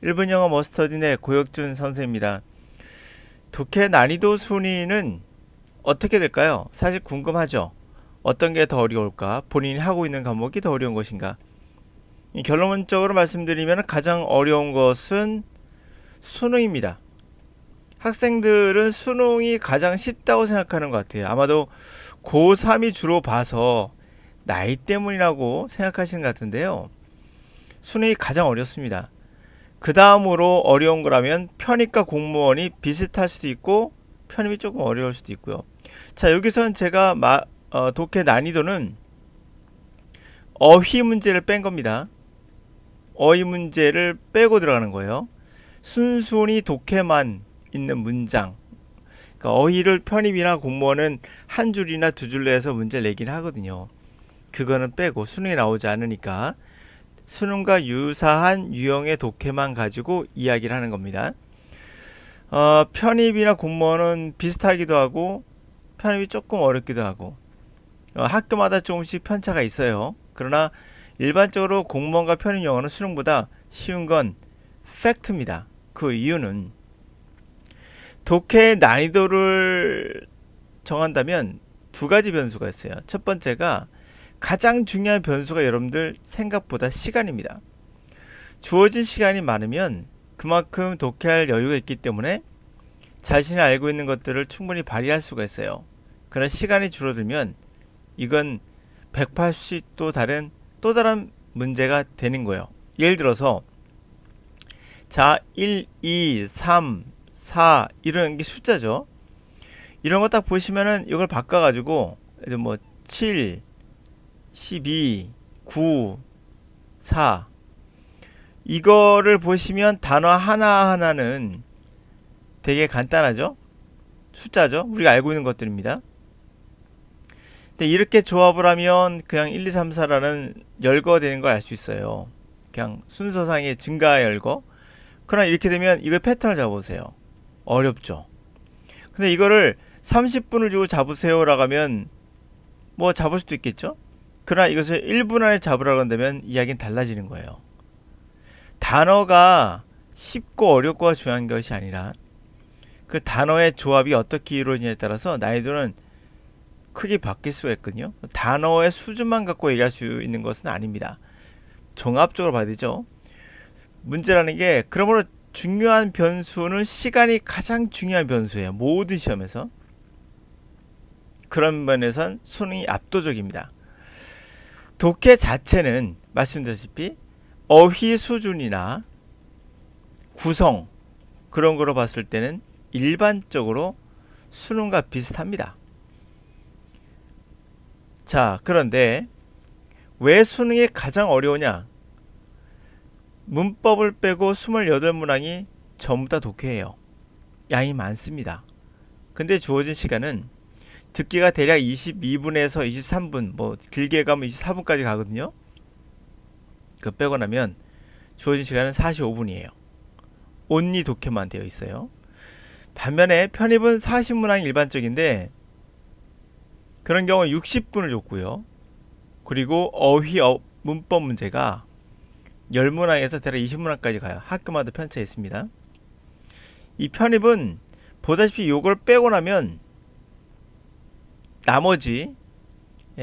일본 영어 머스터딘의 고혁준 선생입니다. 독해 난이도 순위는 어떻게 될까요? 사실 궁금하죠. 어떤 게 더 어려울까? 본인이 하고 있는 과목이 더 어려운 것인가? 결론적으로 말씀드리면 가장 어려운 것은 수능입니다. 학생들은 수능이 가장 쉽다고 생각하는 것 같아요. 아마도 고3이 주로 봐서 나이 때문이라고 생각하시는 것 같은데요. 수능이 가장 어렵습니다. 그 다음으로 어려운 거라면 편입과 공무원이 비슷할 수도 있고 편입이 조금 어려울 수도 있고요. 자, 여기서는 제가 독해 난이도는 어휘 문제를 뺀 겁니다. 어휘 문제를 빼고 들어가는 거예요. 순순히 독해만 있는 문장. 그러니까 어휘를 편입이나 공무원은 한 줄이나 두 줄로 해서 문제를 내긴 하거든요. 그거는 빼고 수능에 나오지 않으니까 수능과 유사한 유형의 독해만 가지고 이야기를 하는 겁니다. 편입이나 공무원은 비슷하기도 하고 편입이 조금 어렵기도 하고 학교마다 조금씩 편차가 있어요. 그러나 일반적으로 공무원과 편입 영어는 수능보다 쉬운 건 팩트입니다. 그 이유는 독해의 난이도를 정한다면 두 가지 변수가 있어요. 첫 번째가 가장 중요한 변수가 여러분들 생각보다 시간입니다. 주어진 시간이 많으면 그만큼 독해할 여유가 있기 때문에 자신이 알고 있는 것들을 충분히 발휘할 수가 있어요. 그러나 시간이 줄어들면 이건 180도 다른 또 다른 문제가 되는 거예요. 예를 들어서 자 1, 2, 3, 4 이런 게 숫자죠. 이런 거 딱 보시면은 이걸 바꿔가지고 뭐 7, 12, 9, 4 이거를 보시면 단어 하나하나는 되게 간단하죠? 숫자죠? 우리가 알고 있는 것들입니다. 근데 이렇게 조합을 하면 그냥 1, 2, 3, 4라는 열거가 되는 걸 알 수 있어요. 그냥 순서상의 증가 열거. 그러나 이렇게 되면 이거 패턴을 잡아보세요. 어렵죠? 근데 이거를 30분을 주고 잡으세요라고 하면 뭐 잡을 수도 있겠죠? 그러나 이것을 1분 안에 잡으라고 한다면 이야기는 달라지는 거예요. 단어가 쉽고 어렵고가 중요한 것이 아니라 그 단어의 조합이 어떻게 이루어지냐에 따라서 난이도는 크게 바뀔 수가 있거든요. 단어의 수준만 갖고 얘기할 수 있는 것은 아닙니다. 종합적으로 봐야 되죠. 문제라는 게 그러므로 중요한 변수는 시간이 가장 중요한 변수예요. 모든 시험에서. 그런 면에선 수능이 압도적입니다. 독해 자체는 말씀드렸다시피 어휘 수준이나 구성 그런 거로 봤을 때는 일반적으로 수능과 비슷합니다. 자, 그런데 왜 수능이 가장 어려우냐? 문법을 빼고 28문항이 전부 다 독해예요. 양이 많습니다. 근데 주어진 시간은 듣기가 대략 22분에서 23분, 뭐 길게 가면 24분까지 가거든요. 그거 빼고 나면 주어진 시간은 45분이에요. 온리 독해만 되어 있어요. 반면에 편입은 40문항이 일반적인데 그런 경우 60분을 줬고요. 그리고 어휘 문법 문제가 10문항에서 대략 20문항까지 가요. 학교마다 편차가 있습니다. 이 편입은 보다시피 요걸 빼고 나면 나머지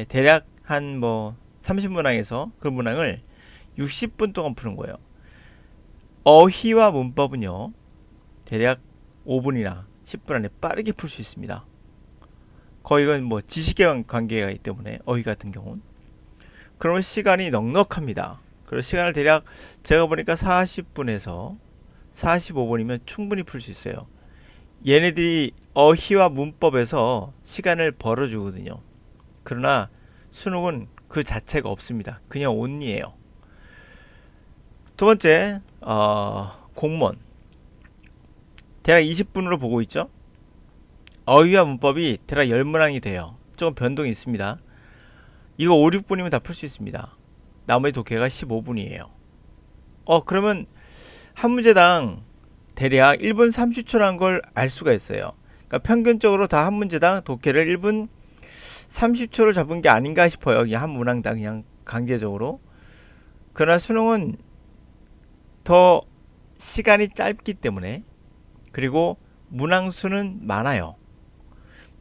대략 한 뭐 30문항에서 그 문항을 60분 동안 푸는 거예요. 어휘와 문법은요. 대략 5분이나 10분 안에 빠르게 풀 수 있습니다. 거의 이건 뭐 지식의 관계가 있기 때문에 어휘 같은 경우는 그러면 시간이 넉넉합니다. 그리고 시간을 대략 제가 보니까 40분에서 45분이면 충분히 풀 수 있어요. 얘네들이 어휘와 문법에서 시간을 벌어주거든요. 그러나 수능은 그 자체가 없습니다. 그냥 온리예요. 두 번째 공무원 대략 20분으로 보고 있죠. 어휘와 문법이 대략 10문항이 돼요. 조금 변동이 있습니다. 이거 5, 6분이면 다 풀 수 있습니다. 나머지 독해가 15분이에요. 그러면 한 문제당 대략 1분 30초라는 걸 알 수가 있어요. 그러니까 평균적으로 다 한 문제당 독해를 1분 30초를 잡은 게 아닌가 싶어요. 그냥 한 문항당 그냥 강제적으로. 그러나 수능은 더 시간이 짧기 때문에, 그리고 문항수는 많아요.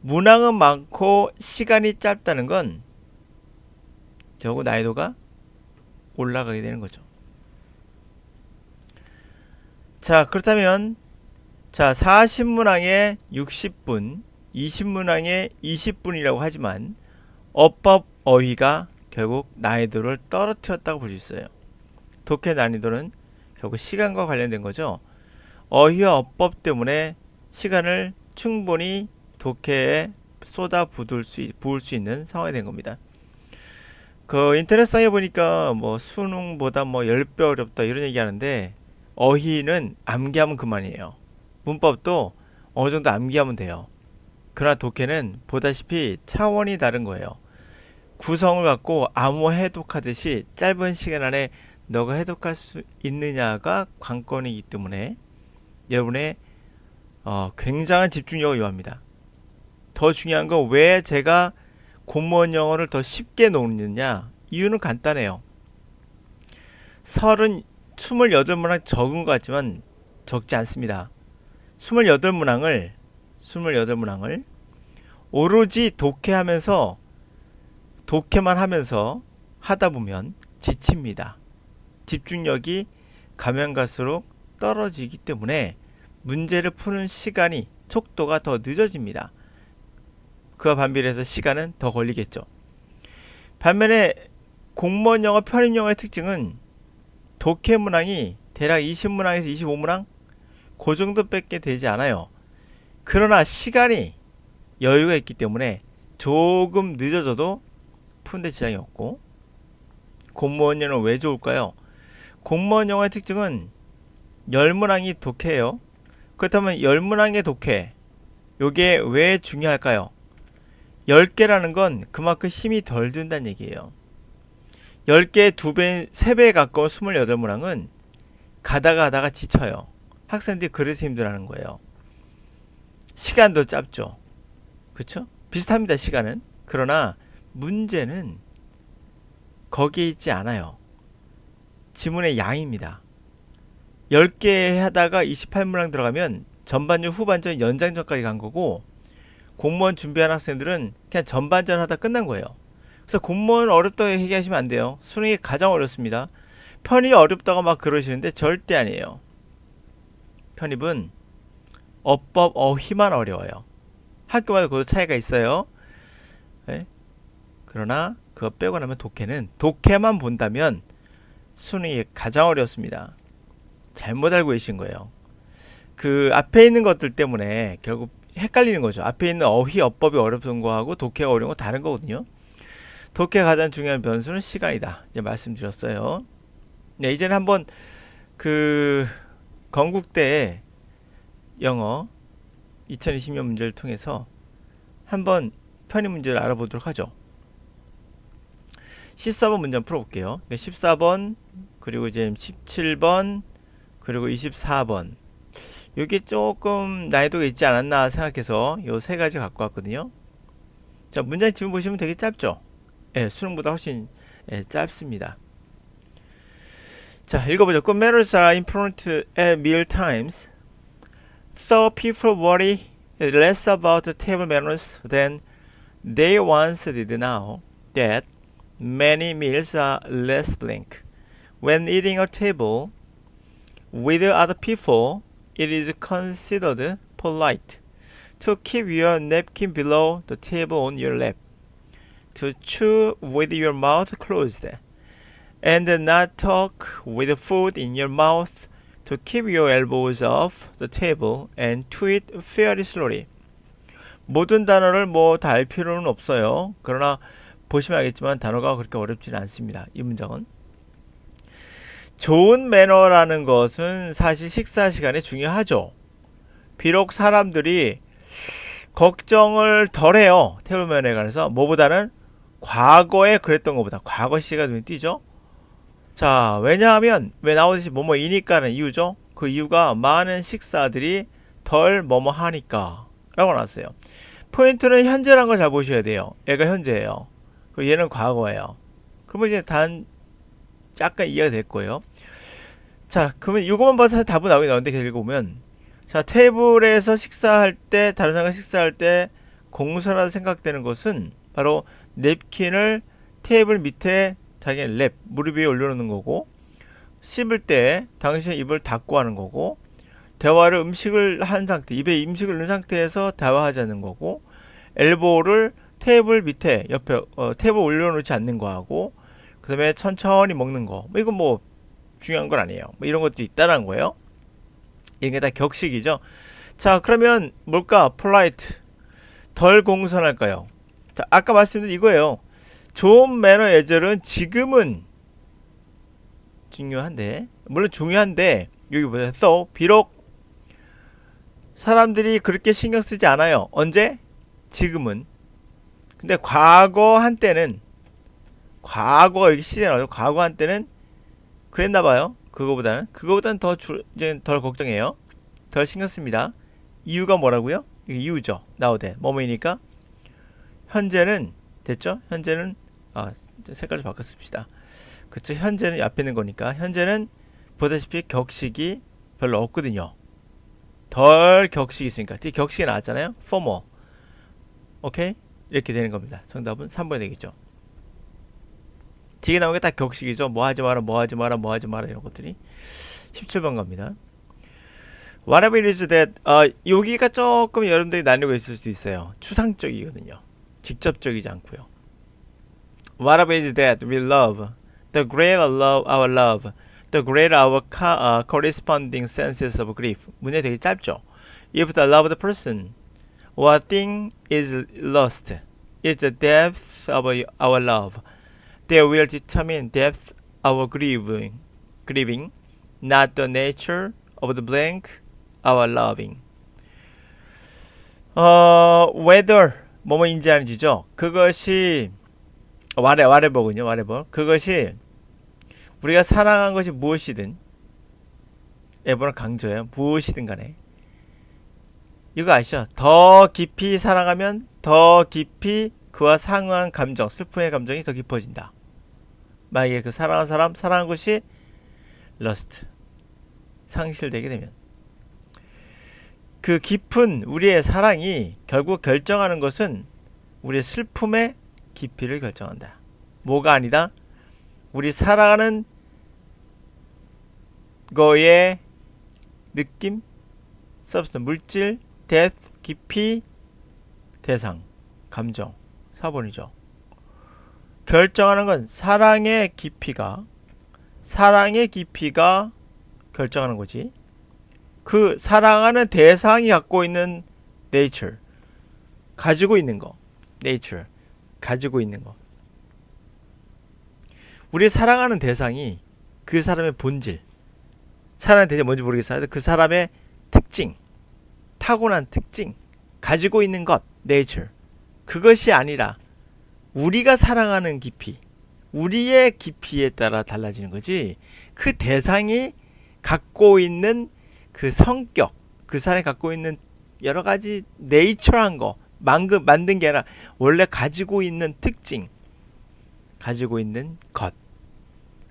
문항은 많고 시간이 짧다는 건 결국 난이도가 올라가게 되는 거죠. 자, 그렇다면 40문항에 60분, 20문항에 20분이라고 하지만 어법 어휘가 결국 난이도를 떨어뜨렸다고 볼 수 있어요. 독해 난이도는 결국 시간과 관련된 거죠. 어휘와 어법 때문에 시간을 충분히 독해에 부을 수 있는 상황이 된 겁니다. 그 인터넷상에 보니까 뭐 수능보다 뭐 10배 어렵다 이런 얘기 하는데, 어휘는 암기하면 그만이에요. 문법도 어느 정도 암기하면 돼요. 그러나 독해는 보다시피 차원이 다른 거예요. 구성을 갖고 암호 해독하듯이 짧은 시간 안에 너가 해독할 수 있느냐가 관건이기 때문에 여러분의 굉장한 집중력을 요합니다. 더 중요한 건 왜 제가 공무원 영어를 더 쉽게 놓느냐, 이유는 간단해요. 28문항 적은 것 같지만 적지 않습니다. 28문항을 오로지 독해만 하면서 하다 보면 지칩니다. 집중력이 가면 갈수록 떨어지기 때문에 문제를 푸는 시간이, 속도가 더 늦어집니다. 그와 반비례해서 시간은 더 걸리겠죠. 반면에 공무원 영어, 편입 영어의 특징은 독해 문항이 대략 20문항에서 25문항 그 정도밖에 되지 않아요. 그러나 시간이 여유가 있기 때문에 조금 늦어져도 푸는데 지장이 없고, 공무원 영어는 왜 좋을까요? 공무원 영어의 특징은 10문항이 독해예요. 그렇다면 10문항의 독해, 요게 왜 중요할까요? 10개라는 건 그만큼 힘이 덜 든다는 얘기예요. 10개의 2배, 3배에 가까운 28문항은 가다가 지쳐요. 학생들이 그래서 힘들어하는 거예요. 시간도 짧죠. 그쵸? 비슷합니다, 시간은. 그러나 문제는 거기에 있지 않아요. 지문의 양입니다. 10개 하다가 28문항 들어가면 전반전, 후반전, 연장전까지 간 거고, 공무원 준비하는 학생들은 그냥 전반전 하다 끝난 거예요. 그래서 공무원 어렵다고 얘기하시면 안 돼요. 수능이 가장 어렵습니다. 편입이 어렵다고 막 그러시는데 절대 아니에요. 편입은 어법, 어휘만 어려워요. 학교마다 그 차이가 있어요. 네? 그러나 그거 빼고 나면 독해만 본다면 수능이 가장 어렵습니다. 잘못 알고 계신 거예요. 그 앞에 있는 것들 때문에 결국 헷갈리는 거죠. 앞에 있는 어휘, 어법이 어렵은 거하고 독해가 어려운 거 다른 거거든요. 독해 가장 중요한 변수는 시간이다, 이제 말씀드렸어요. 네, 이제는 한번 그 건국대 영어 2020년 문제를 통해서 한번 편입 문제를 알아보도록 하죠. 14번 문제 한번 풀어볼게요. 14번, 그리고 이제 17번, 그리고 24번. 이게 조금 난이도가 있지 않았나 생각해서 요 세 가지 갖고 왔거든요. 자, 문장 지문 보시면 되게 짧죠? 예, 수능보다 훨씬 짧습니다. 자, 읽어보죠. Good manners are important at meal times. So people worry less about the table manners than they once did now. That many meals are less blank. When eating at table with other people, it is considered polite to keep your napkin below the table on your lap, to chew with your mouth closed, and not talk with food in your mouth, to keep your elbows off the table and to eat fairly slowly. 모든 단어를 뭐 다 알 필요는 없어요. 그러나 보시면 알겠지만 단어가 그렇게 어렵지는 않습니다. 이 문장은. 좋은 매너라는 것은 사실 식사 시간에 중요하죠. 비록 사람들이 걱정을 덜해요. 테이블 매너에 관해서. 뭐보다는 과거에 그랬던 것보다. 과거 시가 눈에 띄죠. 자, 왜냐하면 왜 나오듯이 뭐뭐이니까는 이유죠. 그 이유가 많은 식사들이 덜 뭐뭐 하니까 라고 나왔어요. 포인트는 현재라는 걸 잘 보셔야 돼요. 얘가 현재예요. 그리고 얘는 과거예요. 그러면 이제 약간 이해가 될 거예요. 자, 그러면 이거만 봐서 답은 나오긴 나오는데 계속 읽어보면, 자, 테이블에서 식사할 때, 다른 사람과 식사할 때 공손하다 생각되는 것은 바로 냅킨을 테이블 밑에 자기의 랩, 무릎 위에 올려놓는 거고, 씹을 때 당신의 입을 닫고 하는 거고, 대화를 음식을 한 상태, 입에 음식을 넣은 상태에서 대화하지 않는 거고, 엘보를 테이블 밑에 옆에 테이블 올려놓지 않는 거하고, 그 다음에 천천히 먹는 거. 뭐 이건 뭐 중요한 건 아니에요. 뭐 이런 것도 있다라는 거예요. 이게 다 격식이죠. 자, 그러면 뭘까? polite. 덜 공손할까요? 자, 아까 말씀드린 이거예요. 좋은 매너 예절은 지금은 중요한데, 물론 중요한데, 여기 보세요. 비록 사람들이 그렇게 신경 쓰지 않아요. 언제? 지금은. 근데 과거 한때는, 과거 이렇게 시대에 나오죠. 과거 한때는 그랬나봐요. 그거보다는 이제 덜 걱정해요. 덜 신경 씁니다. 이유가 뭐라고요? 이게 이유죠. 나오대. 뭐뭐이니까. 현재는, 됐죠? 현재는, 색깔 좀 바꿔 씁시다. 그쵸? 현재는 앞에 있는 거니까. 현재는 보다시피 격식이 별로 없거든요. 덜 격식이 있으니까. 뒤에 격식이 나왔잖아요. formal. 오케이? 이렇게 되는 겁니다. 정답은 3번이 되겠죠. 뒤에 나오는 게 다 격식이죠. 뭐 하지 마라, 뭐 하지 마라, 뭐 하지 마라 이런 것들이. 17번 갑니다. Whatever it is that 여기가 조금 여러분들이 나뉘고 있을 수도 있어요. 추상적이거든요. 직접적이지 않고요. Whatever it is that we love, the greater love our love, the greater our corresponding senses of grief. 문제 되게 짧죠. If the loved person or thing is lost, it's the depth of our love. They will determine depth of grieving, not the nature of the blank our loving. whether 뭐뭐인지 아닌지죠. 그것이 whatever군요. whatever. 그것이 우리가 사랑한 것이 무엇이든, 에버는 강조해요. 무엇이든 간에. 이거 아시죠? 더 깊이 사랑하면 더 깊이 그와 상응한 감정, 슬픔의 감정이 더 깊어진다. 만약에 그 사랑한 사람, 사랑한 것이 lost, 상실되게 되면. 그 깊은 우리의 사랑이 결국 결정하는 것은 우리의 슬픔의 깊이를 결정한다. 뭐가 아니다? 우리 사랑하는 거의 느낌, substance, 물질, depth, 깊이, 대상, 감정, 4번이죠. 결정하는 건 사랑의 깊이가 결정하는 거지. 그 사랑하는 대상이 갖고 있는 nature, 가지고 있는 거, nature, 가지고 있는 거. 우리 사랑하는 대상이 그 사람의 본질, 사랑하는 대상이 뭔지 모르겠어요. 그 사람의 특징, 타고난 특징, 가지고 있는 것, nature. 그것이 아니라 우리가 사랑하는 깊이, 우리의 깊이에 따라 달라지는 거지. 그 대상이 갖고 있는 그 성격, 그 사람이 갖고 있는 여러 가지 네이처한 거, 만든 게 아니라 원래 가지고 있는 특징, 가지고 있는 것,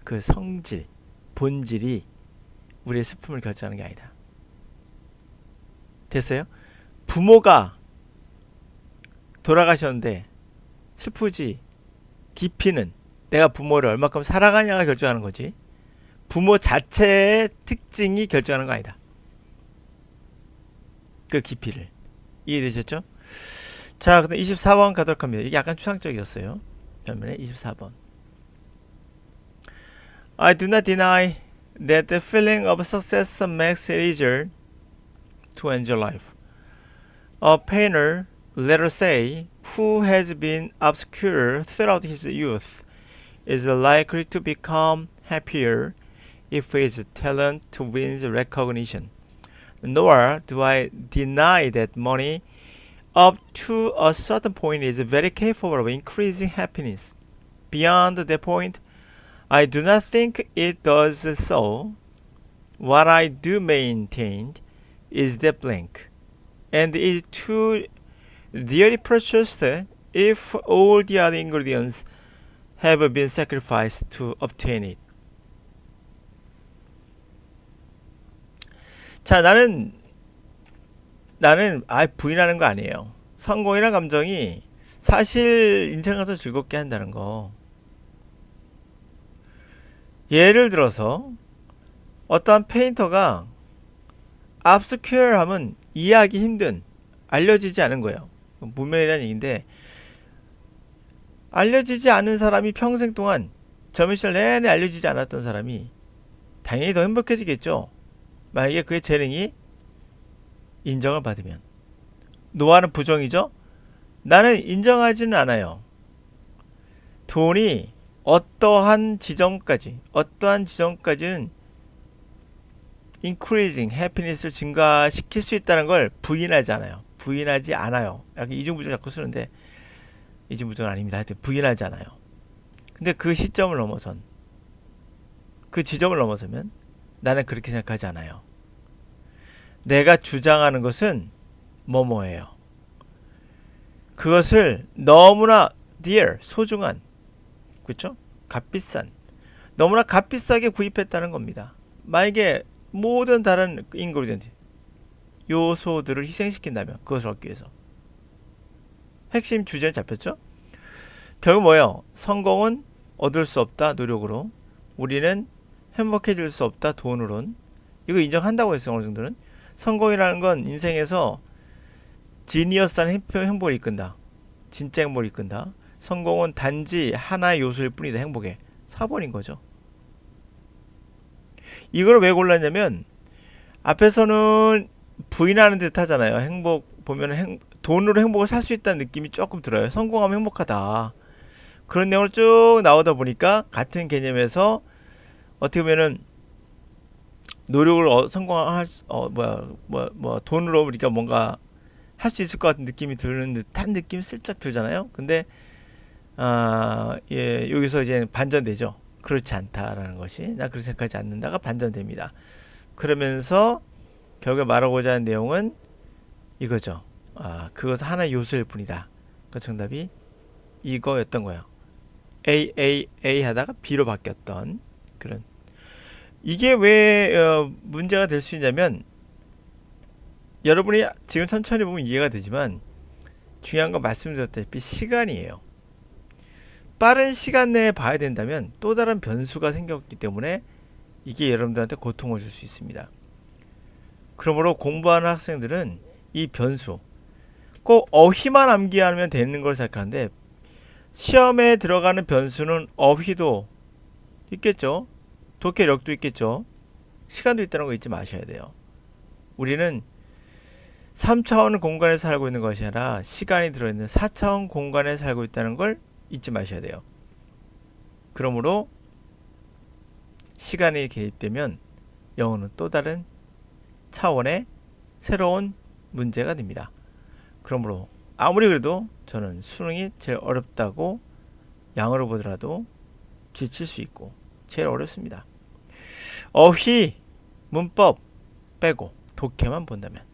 그 성질, 본질이 우리의 슬픔을 결정하는 게 아니다. 됐어요? 부모가 돌아가셨는데 슬프지. 깊이는 내가 부모를 얼마큼 사랑하냐가 결정하는 거지. 부모 자체의 특징이 결정하는 거 아니다. 그 깊이를. 이해되셨죠? 자, 그다음 24번 가도록 합니다. 이게 약간 추상적이었어요. 반면에 24번. I do not deny that the feeling of success makes it easier to enjoy life. A painter, let us say, who has been obscure throughout his youth, is likely to become happier if his talent wins recognition. Nor do I deny that money up to a certain point is very capable of increasing happiness. Beyond that point, I do not think it does so. What I do maintain is that blank, and is too dearly purchased if all the other ingredients have been sacrificed to obtain it. 자, 나는 부인하는 거 아니에요. 성공이란 감정이 사실 인생을 더 즐겁게 한다는 거. 예를 들어서 어떠한 페인터가 obscure 하면 이해하기 힘든, 알려지지 않은 거예요. 무명이라는 얘기인데, 알려지지 않은 사람이 평생 동안 점유시절 내내 알려지지 않았던 사람이 당연히 더 행복해지겠죠. 만약에 그의 재능이 인정을 받으면. 노아는 부정이죠. 나는 인정하지는 않아요. 돈이 어떠한 지점까지는 increasing happiness를 증가시킬 수 있다는 걸 부인하지 않아요. 약간 이중부정 자꾸 쓰는데 이중부정은 아닙니다. 하여튼 부인하지 않아요. 근데 그 지점을 넘어서면 나는 그렇게 생각하지 않아요. 내가 주장하는 것은 뭐뭐예요. 그것을 너무나 dear, 소중한, 그렇죠? 값비싼, 너무나 값비싸게 구입했다는 겁니다. 만약에 모든 다른 인그리디언트, 요소들을 희생시킨다면 그것을 얻기 위해서 핵심 주제는 잡혔죠? 결국 뭐예요? 성공은 얻을 수 없다 노력으로, 우리는 행복해질 수 없다 돈으론. 이거 인정한다고 했어요. 어느 정도는. 성공이라는 건 인생에서 지니어스한 행복을 이끈다. 진짜 행복을 이끈다. 성공은 단지 하나의 요소일 뿐이다. 행복의 4번인 거죠. 이걸 왜 골랐냐면 앞에서는 부인하는 듯 하잖아요. 행복 보면 돈으로 행복을 살 수 있다는 느낌이 조금 들어요. 성공하면 행복하다. 그런 내용을 쭉 나오다 보니까 같은 개념에서 어떻게 보면은 노력을 성공할 돈으로 우리가 뭔가 할 수 있을 것 같은 느낌이 드는 듯한 느낌이 슬쩍 들잖아요. 근데 여기서 이제 반전되죠. 그렇지 않다라는 것이, 나 그렇게 생각하지 않는다가 반전됩니다. 그러면서 결국에 말하고자 하는 내용은 이거죠. 그것은 하나의 요소일 뿐이다. 그 정답이 이거였던 거예요. A 하다가 B로 바뀌었던 그런. 이게 왜 문제가 될 수 있냐면, 여러분이 지금 천천히 보면 이해가 되지만 중요한 건 말씀드렸다시피 시간이에요. 빠른 시간 내에 봐야 된다면 또 다른 변수가 생겼기 때문에 이게 여러분들한테 고통을 줄 수 있습니다. 그러므로 공부하는 학생들은 이 변수, 꼭 어휘만 암기하면 되는 걸 생각하는데 시험에 들어가는 변수는 어휘도 있겠죠. 독해력도 있겠죠. 시간도 있다는 거 잊지 마셔야 돼요. 우리는 3차원 공간에 살고 있는 것이 아니라 시간이 들어있는 4차원 공간에 살고 있다는 걸 잊지 마셔야 돼요. 그러므로 시간이 개입되면 영어는 또 다른 차원의 새로운 문제가 됩니다. 그러므로 아무리 그래도 저는 수능이 제일 어렵다고, 양으로 보더라도 지칠 수 있고 제일 어렵습니다. 어휘, 문법 빼고 독해만 본다면.